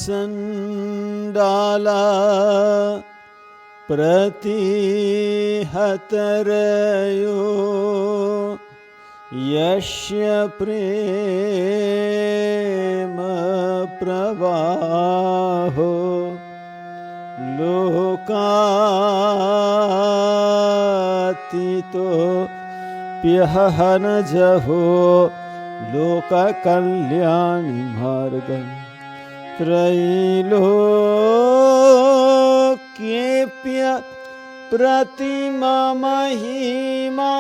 चंडाला प्रतिहतरयो यस्य प्रेम प्रवाहो लोकातीतो प्यहनजहो लोककल्याणी मार्गं त्रैलोक्येऽप्य प्रतिमा महिमा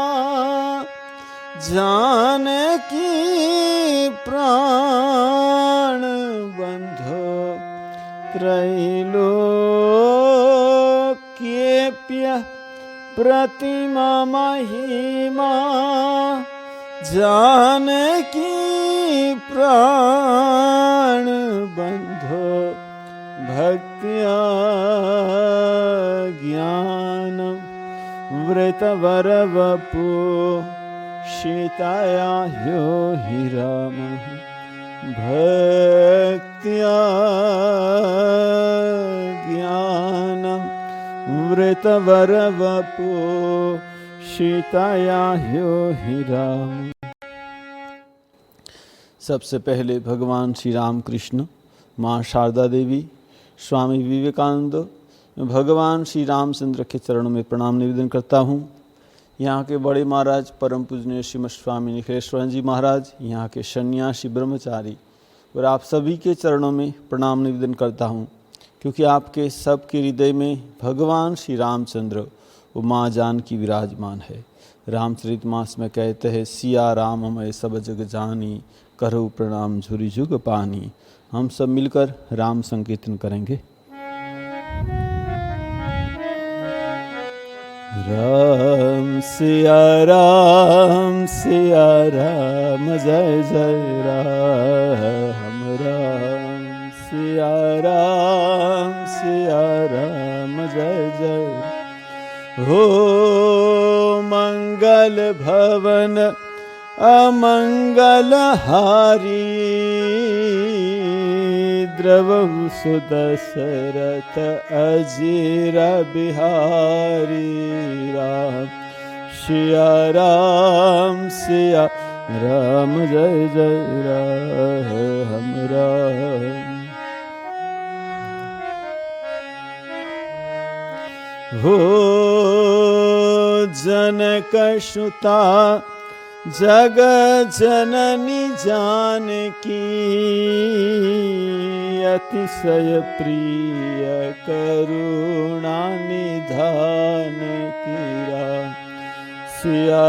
जानकी प्राण बंधो त्रैलोक्येऽप्य प्रतिमा महिमा जानकी प्राण बंधो भक्त्या ज्ञानं वृतवरवपु शीताया यो हि रामः भक्त्या ज्ञानं वृतवरवपु शीताया यो हि राम। सबसे पहले भगवान श्री राम कृष्ण, माँ शारदा देवी, स्वामी विवेकानंद, भगवान श्री रामचंद्र के चरणों में प्रणाम निवेदन करता हूँ। यहाँ के बड़े महाराज परम पूजनीय श्रीमद स्वामी निखिलेश्वर जी महाराज, यहाँ के सन्यासी ब्रह्मचारी और आप सभी के चरणों में प्रणाम निवेदन करता हूँ, क्योंकि आपके सबके हृदय में भगवान श्री रामचंद्र वो माँ जानकी विराजमान है। रामचरितमानस में कहते हैं, सिया राम मैं सब जग जानी, करो प्रणाम झुरी जुग पानी। हम सब मिलकर राम संकीर्तन करेंगे। राम सिया राम जय जय राम, राम सिया राम जय जय। हो मंगल भवन अमंगल हारी, द्रवहु सुदशरथ अजीर बिहारी। राम सिया राम जय जय राम, राम। हो जनक सुता जग जननी जानकी, अतिशय प्रिय करुणा निधान की। राम सिया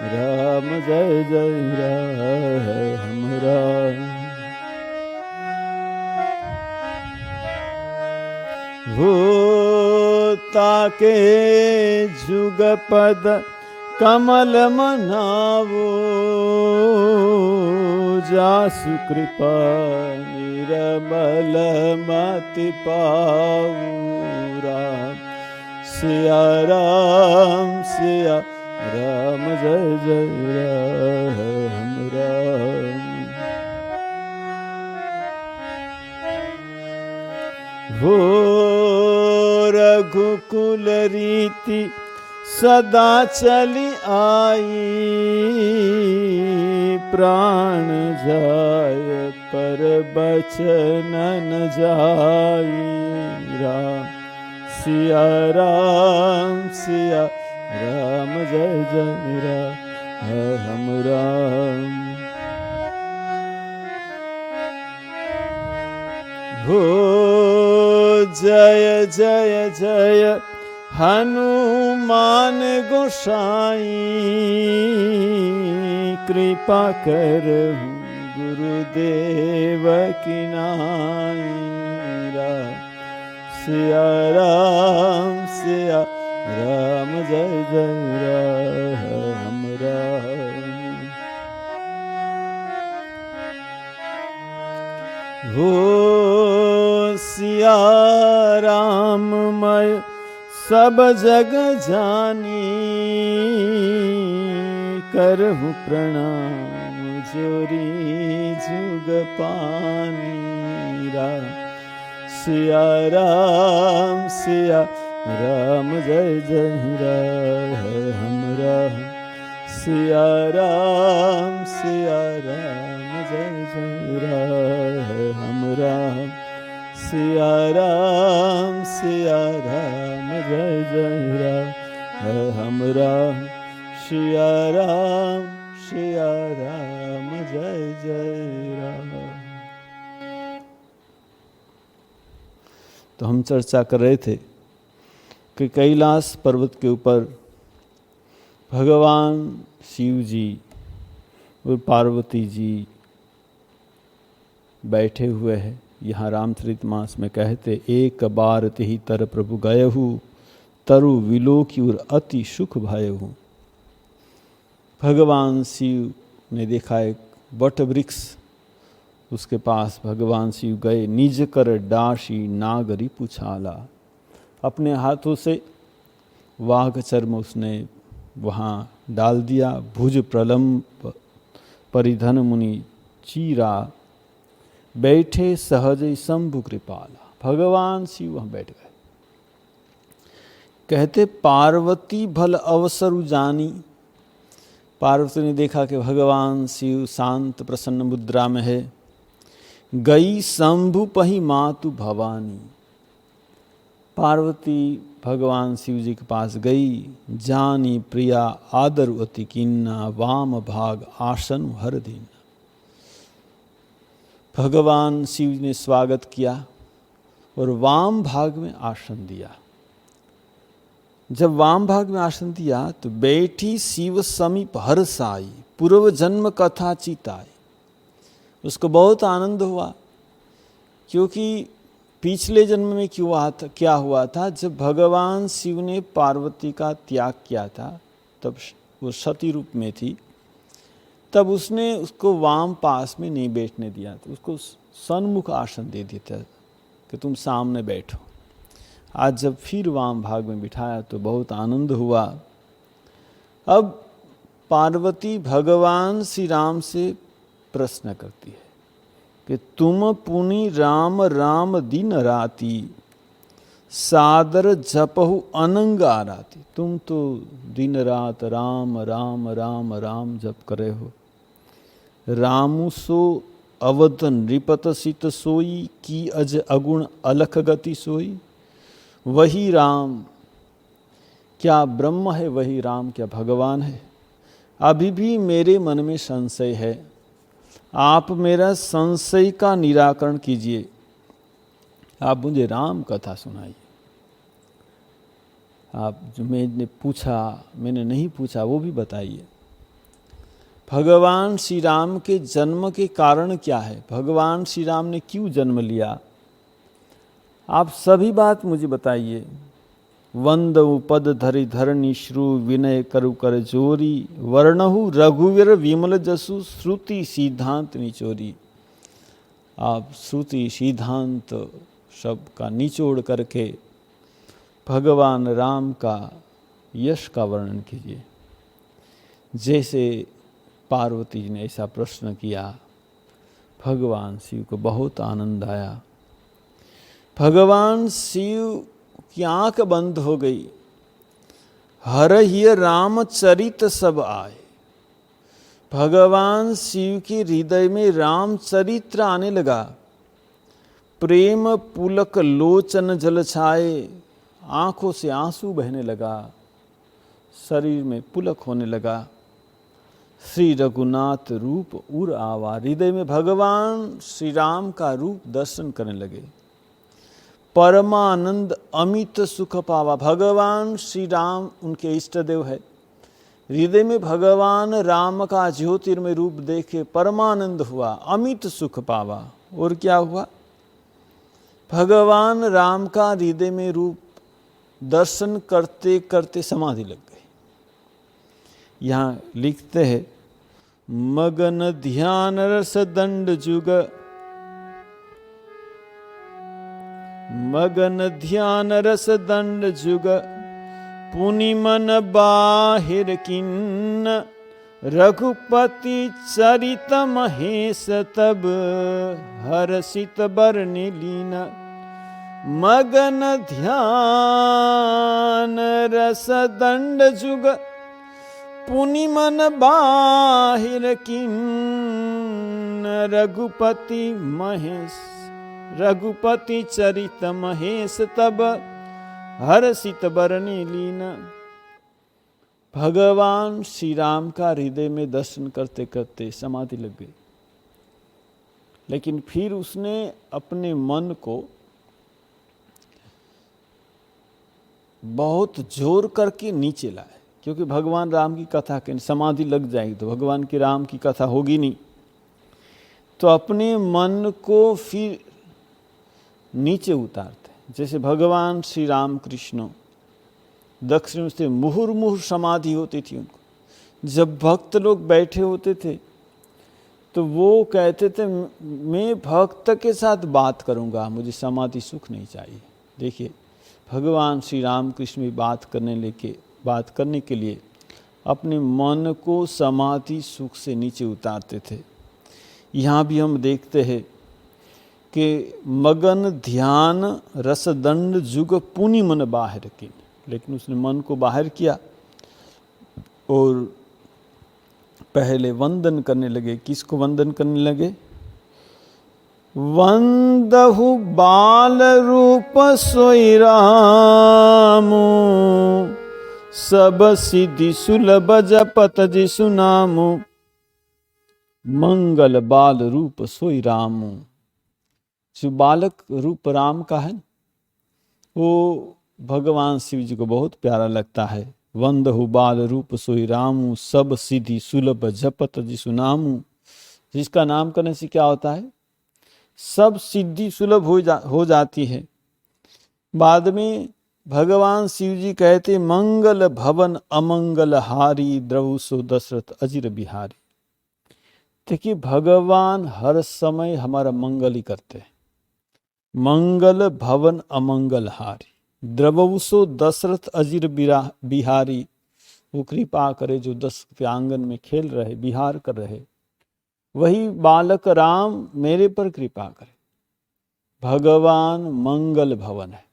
राम जय जय राम, राम। हो ताके जुगपद कमल मनावो, जासु कृपा निर्मल मति पावो। राम सिया राम जय जय राम, राम। हो रघुकुल रीति सदा चली आई, प्राण जाय पर बचन न जाई। राम सिया राम जय जय राम, राम। हो जय जय जय हनुमान गोसाई, कृपा करहु गुरुदेव की नाई। राम सिया राम जय जय राम, राम। हो सिया राम मैं सब जग जानी, करहु प्रणाम जोरी जुग पानीरा। सिया राम जय जय राम राम। सिया राम जय जय राम राम। सिया राम जय जय राम राम। सिया राम जय जय राम। तो हम चर्चा कर रहे थे कि कैलाश पर्वत के ऊपर भगवान शिव जी और पार्वती जी बैठे हुए हैं। यहाँ रामचरितमानस में कहते, एक बार तिहि तर प्रभु गयहु, तरु विलोक्युर अति सुख भयहु। भगवान शिव ने देखा एक वट वृक्ष, उसके पास भगवान शिव गए। निज कर डाशी नागरी पुछाला। अपने हाथों से वाघ चर्म उसने वहाँ डाल दिया। भुज प्रलंब परिधन मुनि चीरा, बैठे सहज शंभु कृपाला। भगवान शिव वहाँ बैठ गए। कहते पार्वती भल अवसरु जानी। पार्वती ने देखा कि भगवान शिव शांत प्रसन्न मुद्रा में है। गई शंभु पही मातु भवानी। पार्वती भगवान शिव जी के पास गई। जानी प्रिया आदर अति किन्ना, वाम भाग आसन हर दिन। भगवान शिव ने स्वागत किया और वाम भाग में आसन दिया। जब वाम भाग में आसन दिया तो बैठी शिव समीप हर्षाई, पूर्व जन्म कथा चिताई। उसको बहुत आनंद हुआ, क्योंकि पिछले जन्म में क्या हुआ था। जब भगवान शिव ने पार्वती का त्याग किया था, तब वो सती रूप में थी, तब उसने उसको वाम पास में नहीं बैठने दिया, तो उसको सन्मुख आसन दे दिया कि तुम सामने बैठो। आज जब फिर वाम भाग में बिठाया तो बहुत आनंद हुआ। अब पार्वती भगवान श्री राम से प्रश्न करती है कि तुम पुनि राम राम दिन राती, सादर जपहु अनंग आराती। तुम तो दिन रात राम राम राम राम जप करे हो। रामु सो अवध नृपत सित सोई, की अज अगुण अलख गति सोई। वही राम क्या ब्रह्म है, वही राम क्या भगवान है। अभी भी मेरे मन में संशय है, आप मेरा संशय का निराकरण कीजिए। आप मुझे राम कथा सुनाइए। आप जो मैंने पूछा, मैंने नहीं पूछा, वो भी बताइए। भगवान श्री राम के जन्म के कारण क्या है, भगवान श्री राम ने क्यों जन्म लिया, आप सभी बात मुझे बताइए। वंदउ पद धरि धरणी श्रु, विनय करु कर जोरी। वर्णहु रघुवीर विमल जसु, श्रुति सिद्धांत निचोरी। आप श्रुति सिद्धांत सब का निचोड़ करके भगवान राम का यश का वर्णन कीजिए। जैसे पार्वती जी ने ऐसा प्रश्न किया, भगवान शिव को बहुत आनंद आया। भगवान शिव की आंख बंद हो गई। हर ही रामचरित सब आए। भगवान शिव के हृदय में रामचरित्र आने लगा। प्रेम पुलक लोचन जल छाए, आंखों से आंसू बहने लगा, शरीर में पुलक होने लगा। श्री रघुनाथ रूप उर आवा। हृदय में भगवान श्री राम का रूप दर्शन करने लगे। परमानंद अमित सुख पावा। भगवान श्री राम उनके इष्ट देव है। हृदय में भगवान राम का ज्योतिर्मय रूप देखे परमानंद हुआ, अमित सुख पावा। और क्या हुआ, भगवान राम का हृदय में रूप दर्शन करते करते समाधि लग गई। यहाँ लिखते हैं, मगन ध्यान रस दंड जुग, मगन ध्यान रस दंड जुग। पुनि मन बाहिर किन्न, रघुपति चरित महेश तब हर्षित बरनि लीन मगन ध्यान रस दंड जुग पुनि मन बाहिर किन रघुपति चरित महेश तब हर्षित बरनि लीन। भगवान श्री राम का हृदय में दर्शन करते करते समाधि लग गई, लेकिन फिर उसने अपने मन को बहुत जोर करके नीचे लाया, क्योंकि भगवान राम की कथा के समाधि लग जाएगी तो भगवान की राम की कथा होगी नहीं। तो अपने मन को फिर नीचे उतारते, जैसे भगवान श्री राम कृष्ण दक्षिण से मुहुर्मुहु समाधि होती थी उनको। जब भक्त लोग बैठे होते थे तो वो कहते थे मैं भक्त के साथ बात करूंगा, मुझे समाधि सुख नहीं चाहिए। देखिए भगवान श्री राम कृष्ण भी बात करने के लिए अपने मन को समाधि सुख से नीचे उतारते थे। यहाँ भी हम देखते हैं कि मगन ध्यान रसदंड जुग पुनि मन बाहर की, लेकिन उसने मन को बाहर किया और पहले वंदन करने लगे। किसको वंदन करने लगे? वंदहु बाल रूप सोई रामु सब सिद्धि सुलभ जपत जिसु नामु मंगल बाल रूप सोई रामु। जो बालक रूप राम का है वो भगवान शिव जी को बहुत प्यारा लगता है। वंदहु बाल रूप सोई रामु सब सिद्धि सुलभ जपत जिसु नामु। जिसका नाम करने से क्या होता है? सब सिद्धि सुलभ हो जाती है। बाद में भगवान शिव जी कहते मंगल भवन अमंगल हारी द्रवु सो दशरथ अजिर बिहारी। देखिए भगवान हर समय हमारा मंगल ही करते हैं। मंगल भवन अमंगल हारी द्रवु सो दशरथ अजिर बिहारी। वो कृपा करे जो दशरथ के आंगन में खेल रहे, बिहार कर रहे, वही बालक राम मेरे पर कृपा करे। भगवान मंगल भवन है।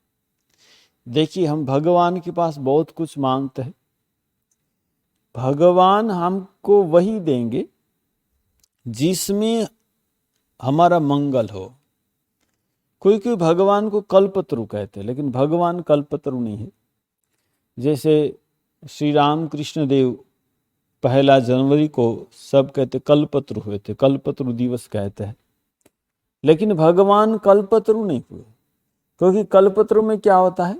देखिए हम भगवान के पास बहुत कुछ मांगते हैं, भगवान हमको वही देंगे जिसमें हमारा मंगल हो। कोई भगवान को कल्पतरु कहते हैं, लेकिन भगवान कल्पतरु नहीं है। जैसे श्री राम कृष्ण देव 1 जनवरी को सब कहते कल्पतरु हुए थे, कल्पतरु दिवस कहते हैं, लेकिन भगवान कल्पतरु नहीं हुए। क्योंकि कल्पतरु में क्या होता है?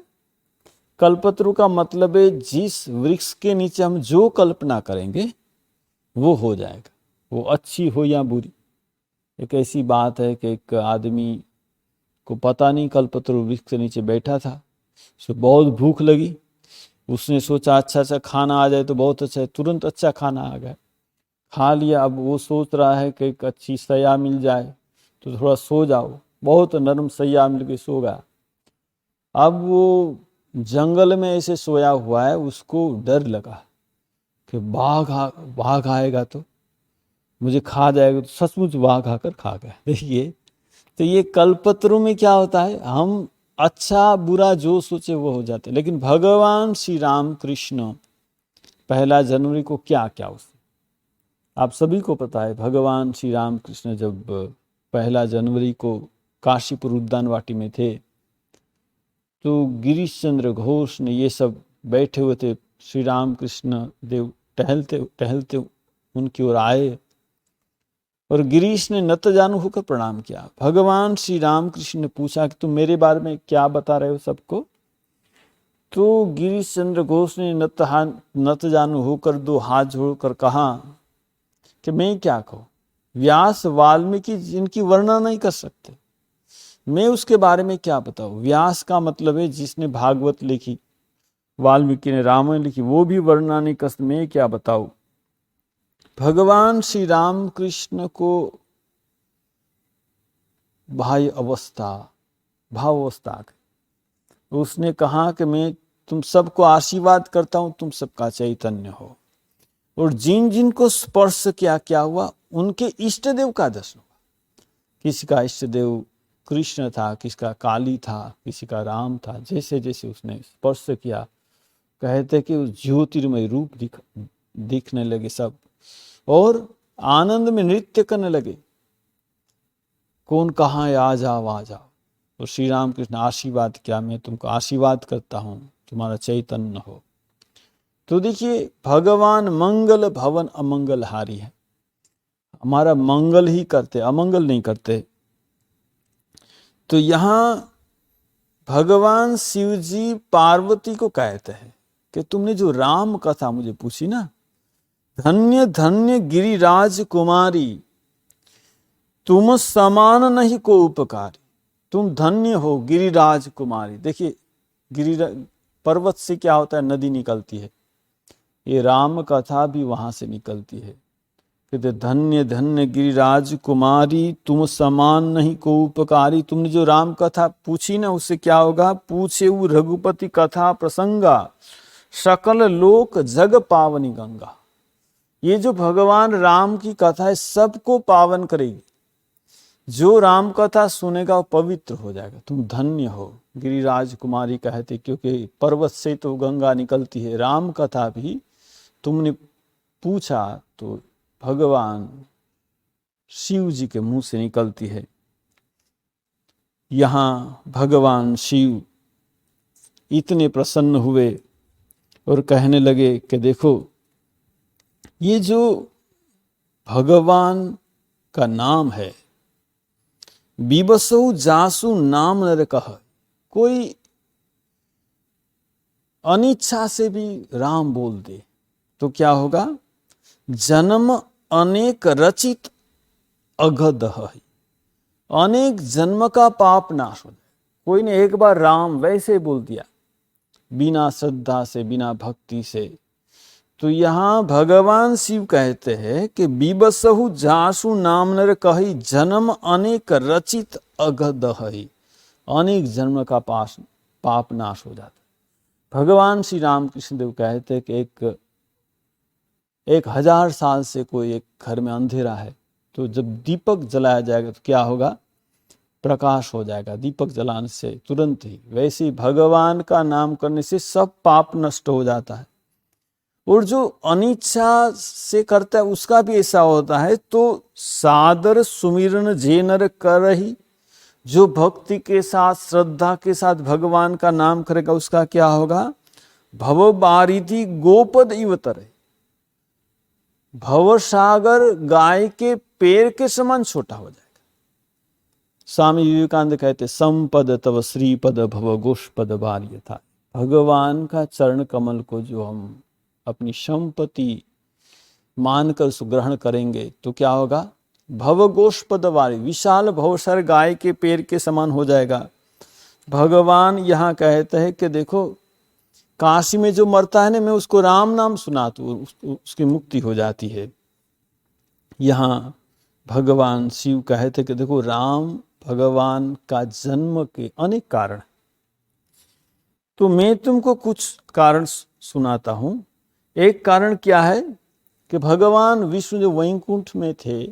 कल्पतरु का मतलब है जिस वृक्ष के नीचे हम जो कल्पना करेंगे वो हो जाएगा, वो अच्छी हो या बुरी। एक ऐसी बात है कि एक आदमी को पता नहीं, कल्पतरु वृक्ष के नीचे बैठा था, उसको बहुत भूख लगी, उसने सोचा अच्छा खाना आ जाए तो बहुत अच्छा है, तुरंत अच्छा खाना आ गया, खा लिया। अब वो सोच रहा है कि एक अच्छी सैया मिल जाए तो थोड़ा सो जाओ, बहुत नरम सैया मिल के सो गया। अब वो जंगल में ऐसे सोया हुआ है, उसको डर लगा कि बाघ आएगा तो मुझे खा जाएगा, तो सचमुच बाघ आकर खा गया। देखिए तो ये कल्पतरु में क्या होता है, हम अच्छा बुरा जो सोचे वो हो जाते। लेकिन भगवान श्री राम कृष्ण 1 जनवरी को क्या उसने, आप सभी को पता है। भगवान श्री राम कृष्ण जब 1 जनवरी को काशीपुर उद्यान वाटी में थे तो गिरीश चंद्र घोष ने ये सब बैठे हुए थे। श्री राम कृष्ण देव टहलते उनकी ओर आए और गिरीश ने नतजानु होकर प्रणाम किया। भगवान श्री राम कृष्ण ने पूछा कि तुम मेरे बारे में क्या बता रहे हो सबको? तो गिरीश चंद्र घोष ने नतजानु होकर 2 हाथ जोड़कर कहा कि मैं क्या कहूँ, व्यास वाल्मीकि जिनकी वर्णना नहीं कर सकते, मैं उसके बारे में क्या बताऊँ। व्यास का मतलब है जिसने भागवत लिखी, वाल्मीकि ने रामायण लिखी, वो भी वर्णना नहीं कर सकते, मैं क्या बताऊँ। भगवान श्री राम कृष्ण को भाव अवस्था उसने कहा कि मैं तुम सबको आशीर्वाद करता हूं, तुम सबका चैतन्य हो। और जिन जिन को स्पर्श किया क्या हुआ, उनके इष्ट देव का दर्शन हुआ। किसी का इष्ट देव कृष्ण था, किसी का काली था, किसी का राम था। जैसे जैसे उसने स्पर्श किया, कहते कि उस ज्योतिर्मय रूप दिखने लगे सब, और आनंद में नृत्य करने लगे। कौन कहाँ है, आ जाओ आ जाओ। और श्री राम कृष्ण आशीर्वाद किया, मैं तुमको आशीर्वाद करता हूँ, तुम्हारा चैतन्य हो। तो देखिए, भगवान मंगल भवन अमंगलहारी है। हमारा मंगल ही करते, अमंगल नहीं करते। तो यहां भगवान शिव जी पार्वती को कहते हैं कि तुमने जो राम कथा मुझे पूछी ना, धन्य धन्य गिरिराज कुमारी, तुम समान नहीं को उपकारी। तुम धन्य हो गिरिराज कुमारी। देखिए, गिरिराज पर्वत से क्या होता है, नदी निकलती है। ये राम कथा भी वहां से निकलती है। कहते धन्य धन्य गिरिराज कुमारी, तुम समान नहीं को उपकारी। तुमने जो राम कथा पूछी ना, उससे क्या होगा, पूछे वो रघुपति कथा प्रसंगा, सकल लोक जग पावनी गंगा। ये जो भगवान राम की कथा है, सबको पावन करेगी। जो राम कथा सुनेगा वो पवित्र हो जाएगा। तुम धन्य हो गिरिराज कुमारी कहते, क्योंकि पर्वत से तो गंगा निकलती है। राम कथा भी तुमने पूछा तो भगवान शिव जी के मुंह से निकलती है। यहां भगवान शिव इतने प्रसन्न हुए और कहने लगे कि देखो, ये जो भगवान का नाम है, बीबसु जासु नाम नर कह। कोई अनिच्छा से भी राम बोल दे तो क्या होगा, जन्म अनेक रचित अगध है। अनेक जन्म का पाप नाश हो जाए। कोई ने एक बार राम वैसे बोल दिया, बिना श्रद्धा से, बिना भक्ति से, तो यहां भगवान शिव कहते हैं कि बीबसहु जासु नाम नर कही, जन्म अनेक रचित अगध है। अनेक जन्म का पाप नाश हो जाता है। भगवान श्री राम कृष्ण देव कहते हैं कि एक 1000 साल से कोई एक घर में अंधेरा है, तो जब दीपक जलाया जाएगा तो क्या होगा, प्रकाश हो जाएगा दीपक जलाने से तुरंत ही। वैसे ही भगवान का नाम करने से सब पाप नष्ट हो जाता है। और जो अनिच्छा से करता है उसका भी ऐसा होता है। तो सादर सुमिरन जे नर करहि, जो भक्ति के साथ, श्रद्धा के साथ भगवान का नाम करेगा उसका क्या होगा, भव बारिधि गोपद इवतर। भवसागर गाय के पैर के समान छोटा हो जाएगा। स्वामी विवेकानंद कहते संपद तव श्रीपद भव गोष्पद बार्य था। भगवान का चरण कमल को जो हम अपनी संपत्ति मानकर सुग्रहण करेंगे तो क्या होगा, भव गोष्पद बार्य, विशाल भवसागर गाय के पैर के समान हो जाएगा। भगवान यहाँ कहते हैं कि देखो, काशी में जो मरता है ना, मैं उसको राम नाम सुना तो उसकी मुक्ति हो जाती है। यहाँ भगवान शिव कहते कि देखो, राम भगवान का जन्म के अनेक कारण, तो मैं तुमको कुछ कारण सुनाता हूं। एक कारण क्या है कि भगवान विष्णु जो वैकुंठ में थे,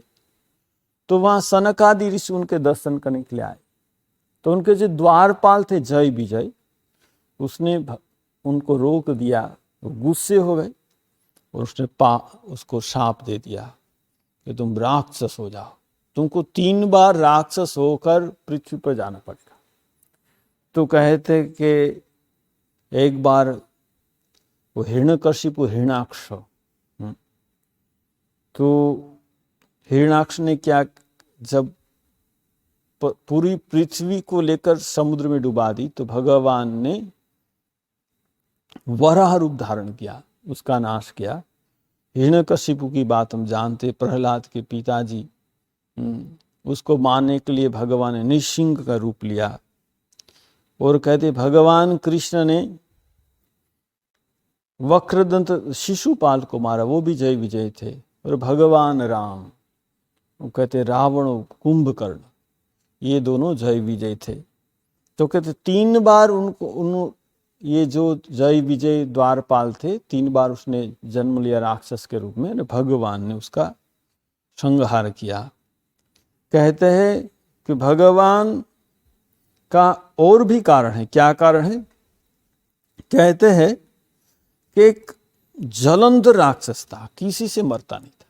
तो वहां सनकादि ऋषि उनके दर्शन करने के लिए आए। तो उनके जो द्वारपाल थे जय विजय, उसने उनको रोक दिया, गुस्से हो गए और उसने उसको शाप दे दिया कि तुम राक्षस हो जाओ, तुमको 3 बार राक्षस होकर पृथ्वी पर जाना पड़ेगा। तो कहते कि एक बार वो हिरण्यकशिपु हिरण्याक्ष, तो हिरण्याक्ष ने क्या, जब पूरी पृथ्वी को लेकर समुद्र में डुबा दी, तो भगवान ने वराह रूप धारण किया, उसका नाश किया। हिरण्यकशिपु की बात हम जानते, प्रहलाद के पिताजी, उसको मारने के लिए भगवान ने नृसिंह का रूप लिया। और कहते भगवान कृष्ण ने वक्रदंत शिशुपाल को मारा, वो भी जय विजय थे। और भगवान राम, वो कहते रावण कुंभकर्ण, ये दोनों जय विजय थे। तो कहते 3 बार उनको ये जो जय विजय द्वारपाल थे, 3 बार उसने जन्म लिया राक्षस के रूप में, भगवान ने उसका संहार किया। कहते हैं कि भगवान का और भी कारण है। क्या कारण है? कहते हैं कि एक जलंधर राक्षस था, किसी से मरता नहीं था।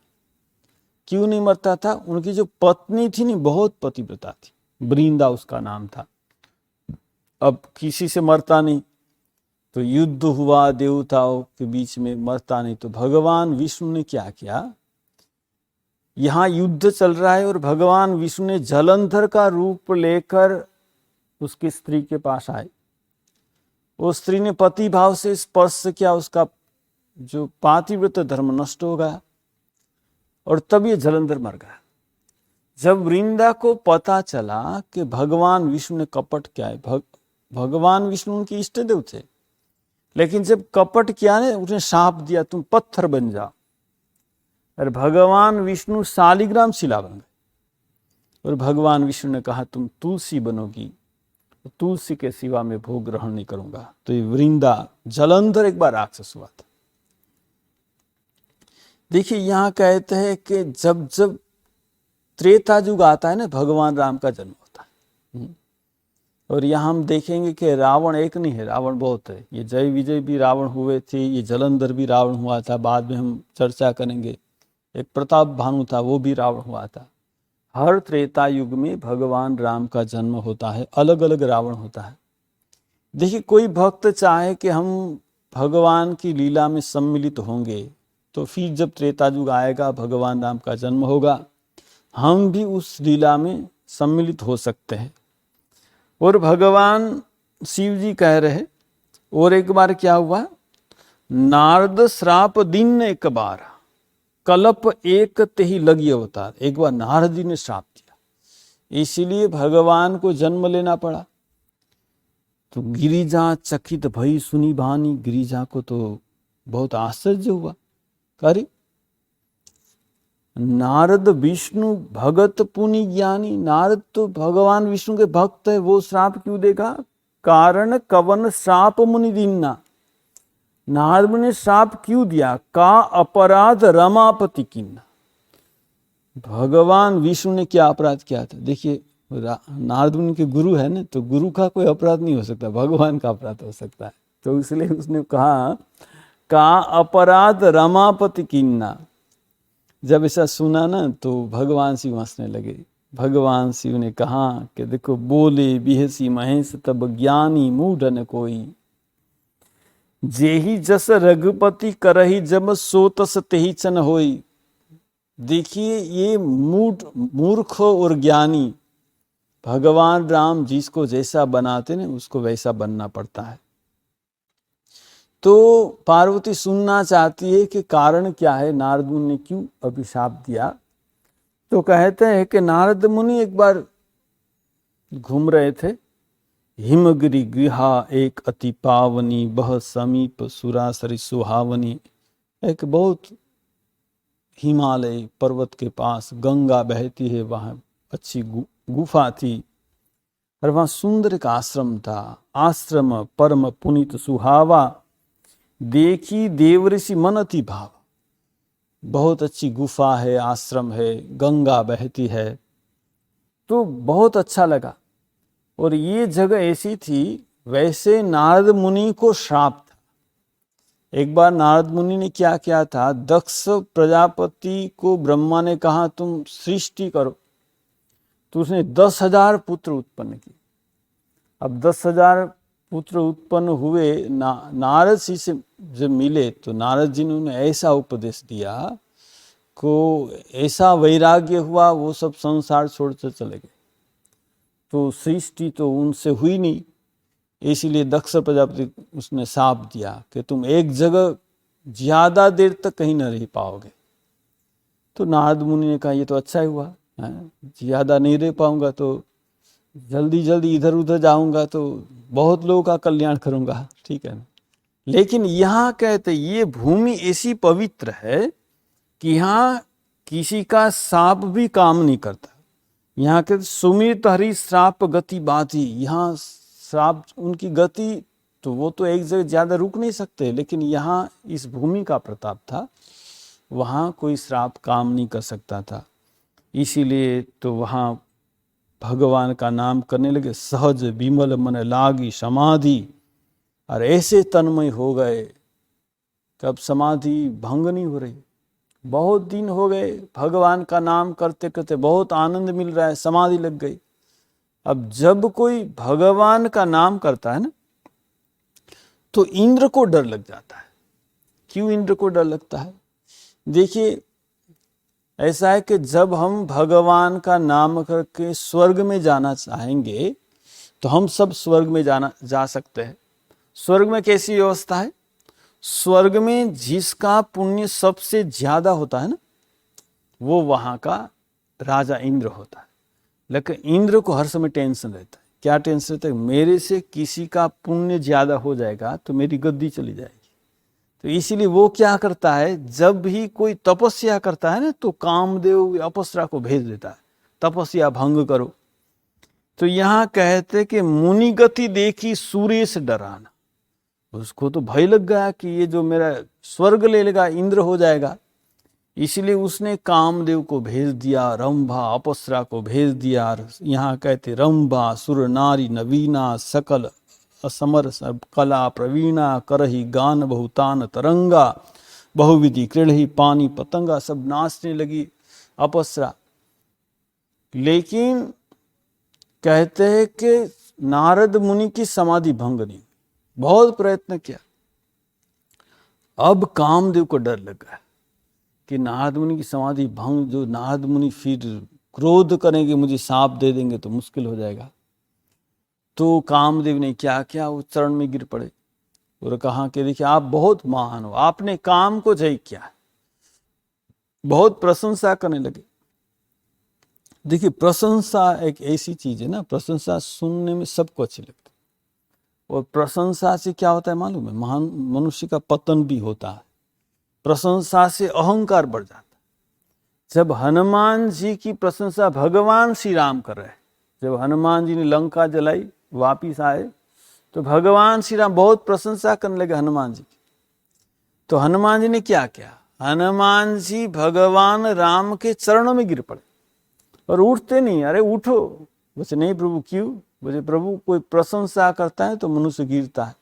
क्यों नहीं मरता था? उनकी जो पत्नी थी, नहीं, बहुत पतिव्रता थी, वृंदा उसका नाम था। अब किसी से मरता नहीं, तो युद्ध हुआ देवताओं के बीच में, मरता नहीं। तो भगवान विष्णु ने क्या किया, यहां युद्ध चल रहा है और भगवान विष्णु ने जलंधर का रूप लेकर उसकी स्त्री के पास आए। वो स्त्री ने पति भाव से स्पर्श किया, उसका जो पातिव्रत धर्म नष्ट हो गया और तब ये जलंधर मर गया। जब वृंदा को पता चला कि भगवान विष्णु ने कपट किया है, भगवान विष्णु उनके इष्ट देव थे, लेकिन जब कपट किया ने, उसने शाप दिया तुम पत्थर बन जाओ। और भगवान विष्णु शालिग्राम शिला बन गए। और भगवान विष्णु ने कहा तुम तुलसी बनोगी, तुलसी के सिवा में भोग ग्रहण नहीं करूंगा। तो ये वृंदा जलंधर एक बार राक्षस हुआ था। देखिए यहां कहते हैं कि जब जब त्रेता युग आता है ना, भगवान राम का जन्म होता है। और यहाँ हम देखेंगे कि रावण एक नहीं है, रावण बहुत है। ये जय विजय भी रावण हुए थे, ये जलंधर भी रावण हुआ था, बाद में हम चर्चा करेंगे। एक प्रताप भानु था, वो भी रावण हुआ था। हर त्रेता युग में भगवान राम का जन्म होता है, अलग अलग रावण होता है। देखिए कोई भक्त चाहे कि हम भगवान की लीला में सम्मिलित होंगे, तो फिर जब त्रेता युग आएगा, भगवान राम का जन्म होगा, हम भी उस लीला में सम्मिलित हो सकते हैं। और भगवान शिव जी कह रहे, और एक बार क्या हुआ, नारद श्राप दिन एक बार, कल्प एक ते ही लगी अवतार। एक बार नारद जी ने श्राप दिया, इसलिए भगवान को जन्म लेना पड़ा। तो गिरिजा चकित भई सुनी भानी, गिरिजा को तो बहुत आश्चर्य हुआ। अरे नारद विष्णु भगत पुनि ज्ञानी, नारद तो भगवान विष्णु के भक्त है, वो श्राप क्यों देगा? कारण कवन श्राप मुनि दीन्ना, नारद ने श्राप क्यों दिया? का अपराध रमापति किन्ना, भगवान विष्णु ने क्या अपराध किया था? देखिए नारद मुनि के गुरु है ना, तो गुरु का कोई अपराध नहीं हो सकता, भगवान का अपराध हो सकता है। तो इसलिए उसने कहा का अपराध रमापति किन्ना। जब ऐसा सुना ना, तो भगवान शिव हंसने लगे। भगवान शिव ने कहा कि देखो, बोले बिहसी महेश तब ज्ञानी मूढ़ न कोई, जेहि जस रघुपति करही जब सो तस तेहि चन होई। देखिए ये मूर्ख और ज्ञानी, भगवान राम जिसको जैसा बनाते ना, उसको वैसा बनना पड़ता है। तो पार्वती सुनना चाहती है कि कारण क्या है, नारद मुनि ने क्यों अभिशाप दिया। तो कहते हैं कि नारद मुनि एक बार घूम रहे थे, हिमगिरि गृहा एक अति पावनी, बह समीप सुरासरी सुहावनी। एक बहुत हिमालय पर्वत के पास गंगा बहती है, वहां अच्छी गुफा थी, और वहां सुंदर एक आश्रम था। आश्रम परम पुनीत सुहावा, देखी देवऋषि मन अति भाव। बहुत अच्छी गुफा है, आश्रम है, गंगा बहती है, तो बहुत अच्छा लगा। और ये जगह ऐसी थी, वैसे नारद मुनि को श्राप था। एक बार नारद मुनि ने क्या किया था, दक्ष प्रजापति को ब्रह्मा ने कहा तुम सृष्टि करो, तो उसने 10,000 पुत्र उत्पन्न किए। अब 10,000 पुत्र उत्पन्न हुए। नारद जी से जब मिले, तो नारद जी ने उन्हें ऐसा उपदेश दिया को ऐसा वैराग्य हुआ, वो सब संसार छोड़कर चले गए। तो सृष्टि तो उनसे हुई नहीं, इसीलिए दक्ष प्रजापति उसने शाप दिया कि तुम एक जगह ज्यादा देर तक कहीं न रह पाओगे। तो नारद मुनि ने कहा ये तो अच्छा ही हुआ, ज्यादा नहीं रह पाऊंगा तो जल्दी जल्दी इधर उधर जाऊंगा, तो बहुत लोगों का कल्याण करूंगा, ठीक है ना। लेकिन यहाँ कहते ये भूमि ऐसी पवित्र है कि यहाँ किसी का साप भी काम नहीं करता। यहाँ के सुमित हरि श्राप गति बाधी, यहाँ श्राप उनकी गति तो वो तो एक जगह ज़्यादा रुक नहीं सकते, लेकिन यहाँ इस भूमि का प्रताप था, वहाँ कोई श्राप काम नहीं कर सकता था। इसीलिए तो वहाँ भगवान का नाम करने लगे। सहज विमल मन लागी समाधि, और ऐसे तन्मय हो गए कि अब समाधि भंग नहीं हो रही। बहुत दिन हो गए भगवान का नाम करते करते, बहुत आनंद मिल रहा है, समाधि लग गई। अब जब कोई भगवान का नाम करता है ना, तो इंद्र को डर लग जाता है। क्यों इंद्र को डर लगता है? देखिए, ऐसा है कि जब हम भगवान का नाम करके स्वर्ग में जाना चाहेंगे तो हम सब स्वर्ग में जा सकते हैं। स्वर्ग में कैसी व्यवस्था है? स्वर्ग में जिसका पुण्य सबसे ज्यादा होता है ना, वो वहां का राजा इंद्र होता है। लेकिन इंद्र को हर समय टेंशन रहता है। क्या टेंशन रहता है? मेरे से किसी का पुण्य ज्यादा हो जाएगा तो मेरी गद्दी चली जाएगी। तो इसीलिए वो क्या करता है, जब भी कोई तपस्या करता है ना, तो कामदेव अप्सरा को भेज देता है, तपस्या भंग करो। तो यहाँ कहते कि मुनि गति देखी सूर्य से डराना। उसको तो भय लग गया कि ये जो मेरा स्वर्ग ले लेगा, इंद्र हो जाएगा। इसलिए उसने कामदेव को भेज दिया, रंभा अप्सरा को भेज दिया। यहाँ कहते रंभा सुर नारी नवीना, सकल असमर सब कला प्रवीणा, करही गान बहुतान तरंगा, बहुविधि क्रीड़ही पानी पतंगा। सब नाचने लगी अप्सरा। लेकिन कहते हैं कि नारद मुनि की समाधि भंग नहीं। बहुत प्रयत्न किया। अब कामदेव को डर लग गया कि नारद मुनि की समाधि भंग, जो नारद मुनि फिर क्रोध करेंगे, मुझे शाप दे देंगे तो मुश्किल हो जाएगा। तो कामदेव ने क्या किया, वो चरण में गिर पड़े और कहा कि देखिए आप बहुत महान हो, आपने काम को जय किया। बहुत प्रशंसा करने लगे। देखिए, प्रशंसा एक ऐसी चीज है ना, प्रशंसा सुनने में सबको अच्छी लगती है। और प्रशंसा से क्या होता है मालूम है? महान मनुष्य का पतन भी होता है। प्रशंसा से अहंकार बढ़ जाता है। जब हनुमान जी की प्रशंसा भगवान श्री राम कर रहे हैं, जब हनुमान जी ने लंका जलाई, वापिस आए, तो भगवान श्री राम बहुत प्रशंसा करने लगे हनुमान जी की। तो हनुमान जी ने क्या किया? हनुमान जी भगवान राम के चरणों में गिर पड़े और उठते नहीं। अरे उठो। बोले नहीं प्रभु। क्यों? बोले प्रभु, कोई प्रशंसा करता है तो मनुष्य गिरता है।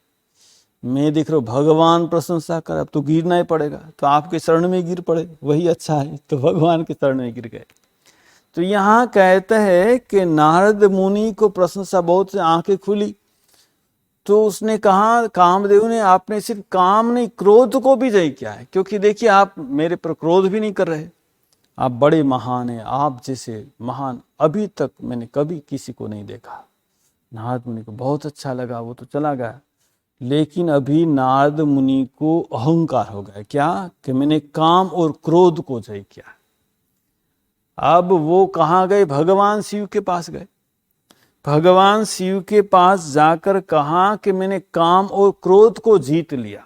मैं देख रहा हूं भगवान प्रशंसा कर, अब तो गिरना ही पड़ेगा। तो आपके चरण में गिर पड़े, वही अच्छा है। तो भगवान के चरण में गिर गए। तो यहाँ कहते हैं कि नारद मुनि को प्रशंसा बहुत से, आंखें खुली। तो उसने कहा, कामदेव ने, आपने सिर्फ काम नहीं क्रोध को भी जय किया है। क्योंकि देखिए आप मेरे पर क्रोध भी नहीं कर रहे, आप बड़े महान हैं। आप जैसे महान अभी तक मैंने कभी किसी को नहीं देखा। नारद मुनि को बहुत अच्छा लगा, वो तो चला गया। लेकिन अभी नारद मुनि को अहंकार हो गया। क्या? कि मैंने काम और क्रोध को जय किया। अब वो कहाँ गए? भगवान शिव के पास गए। भगवान शिव के पास जाकर कहा कि मैंने काम और क्रोध को जीत लिया।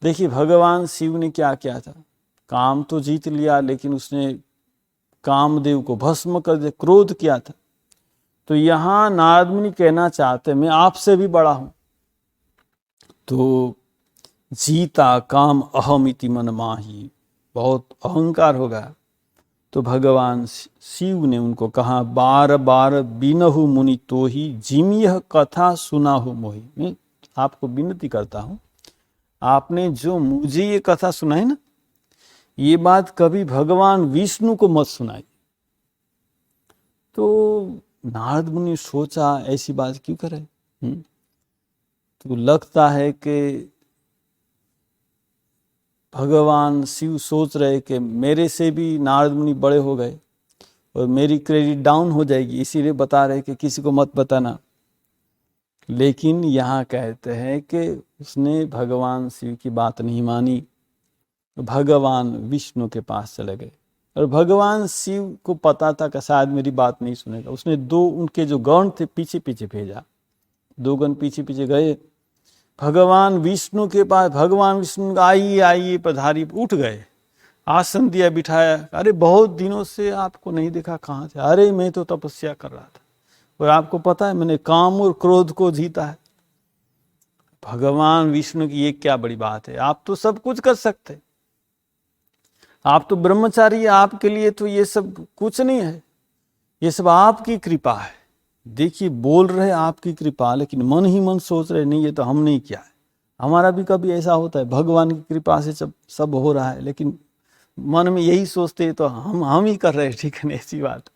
देखिए भगवान शिव ने क्या किया था? काम तो जीत लिया, लेकिन उसने कामदेव को भस्म कर दिया, क्रोध किया था। तो यहां नारद मुनि कहना चाहते, मैं आपसे भी बड़ा हूं। तो जीता काम अहमिति मन माही, बहुत अहंकार हो गया। तो भगवान शिव ने उनको कहा, बार बार बिनहु मुनि तो ही जिम यह कथा सुनाहु मोहि। मैं आपको विनती करता हूं, आपने जो मुझे ये कथा सुनाई ना, ये बात कभी भगवान विष्णु को मत सुनाई। तो नारद मुनि सोचा ऐसी बात क्यों करे। तो लगता है कि भगवान शिव सोच रहे कि मेरे से भी नारद मुनि बड़े हो गए और मेरी क्रेडिट डाउन हो जाएगी, इसीलिए बता रहे कि किसी को मत बताना। लेकिन यहाँ कहते हैं कि उसने भगवान शिव की बात नहीं मानी, भगवान विष्णु के पास चले गए। और भगवान शिव को पता था कि शायद मेरी बात नहीं सुनेगा। उसने दो उनके जो गण थे पीछे पीछे भेजा, दो गण पीछे पीछे गए भगवान विष्णु के पास। भगवान विष्णु आइए आइए पधारी, उठ गए, आसन दिया, बिठाया। अरे बहुत दिनों से आपको नहीं देखा, कहाँ थे? अरे मैं तो तपस्या कर रहा था, और आपको पता है मैंने काम और क्रोध को जीता है। भगवान विष्णु की ये क्या बड़ी बात है, आप तो सब कुछ कर सकते, आप तो ब्रह्मचारी, आपके लिए तो ये सब कुछ नहीं है, ये सब आपकी कृपा है। देखिए बोल रहे आपकी कृपा, लेकिन मन ही मन सोच रहे नहीं ये तो हम नहीं किया है। हमारा भी कभी ऐसा होता है, भगवान की कृपा से सब हो रहा है, लेकिन मन में यही सोचते तो हम ही कर रहे हैं, ठीक है ना, ऐसी बात।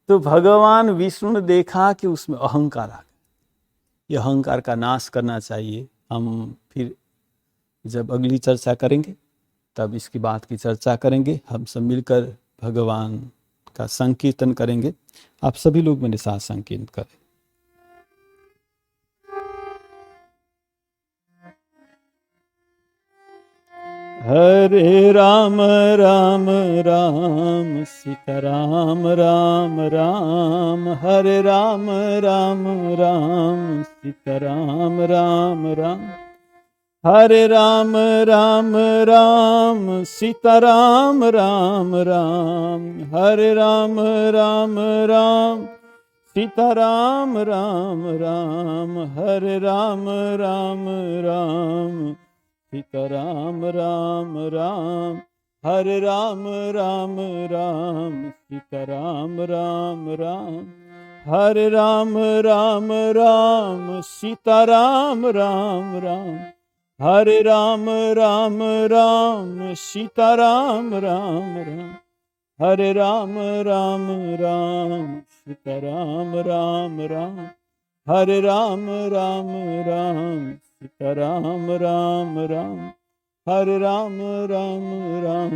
तो भगवान विष्णु ने देखा कि उसमें अहंकार आ गया, ये अहंकार का नाश करना चाहिए। हम फिर जब अगली चर्चा करेंगे तब इसकी बात की चर्चा करेंगे, हम सब मिलकर भगवान का संकीर्तन करेंगे। आप सभी लोग मेरे साथ संकीर्तन करें। हरे राम राम राम सीताराम राम राम, हरे राम राम राम सीताराम राम राम, हरे राम राम राम सीताराम राम राम, हरे राम राम राम सीताराम राम राम, हरे राम राम राम सीताराम राम राम, हरे राम राम राम सीताराम राम राम, हरे राम राम राम सीताराम राम राम, हरे राम राम राम सीताराम राम राम, हरे राम राम राम सीताराम राम राम, हरे राम राम राम सीताराम राम राम, हरे राम राम राम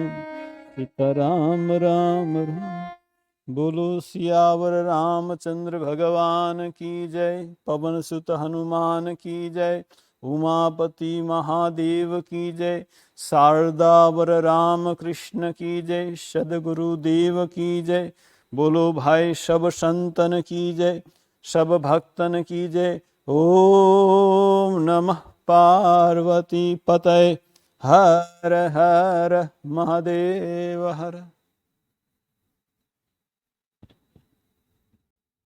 सीताराम राम राम। बोलो सियावर रामचंद्र भगवान की जय, पवन सुत हनुमान की जय, उमापति महादेव की जय, शारदावर राम कृष्ण की जय, सदगुरुदेव की जय। बोलो भाई सब संतन की जय, सब भक्तन की जय। ओम नमः पार्वती पतये, हर हर महादेव हर।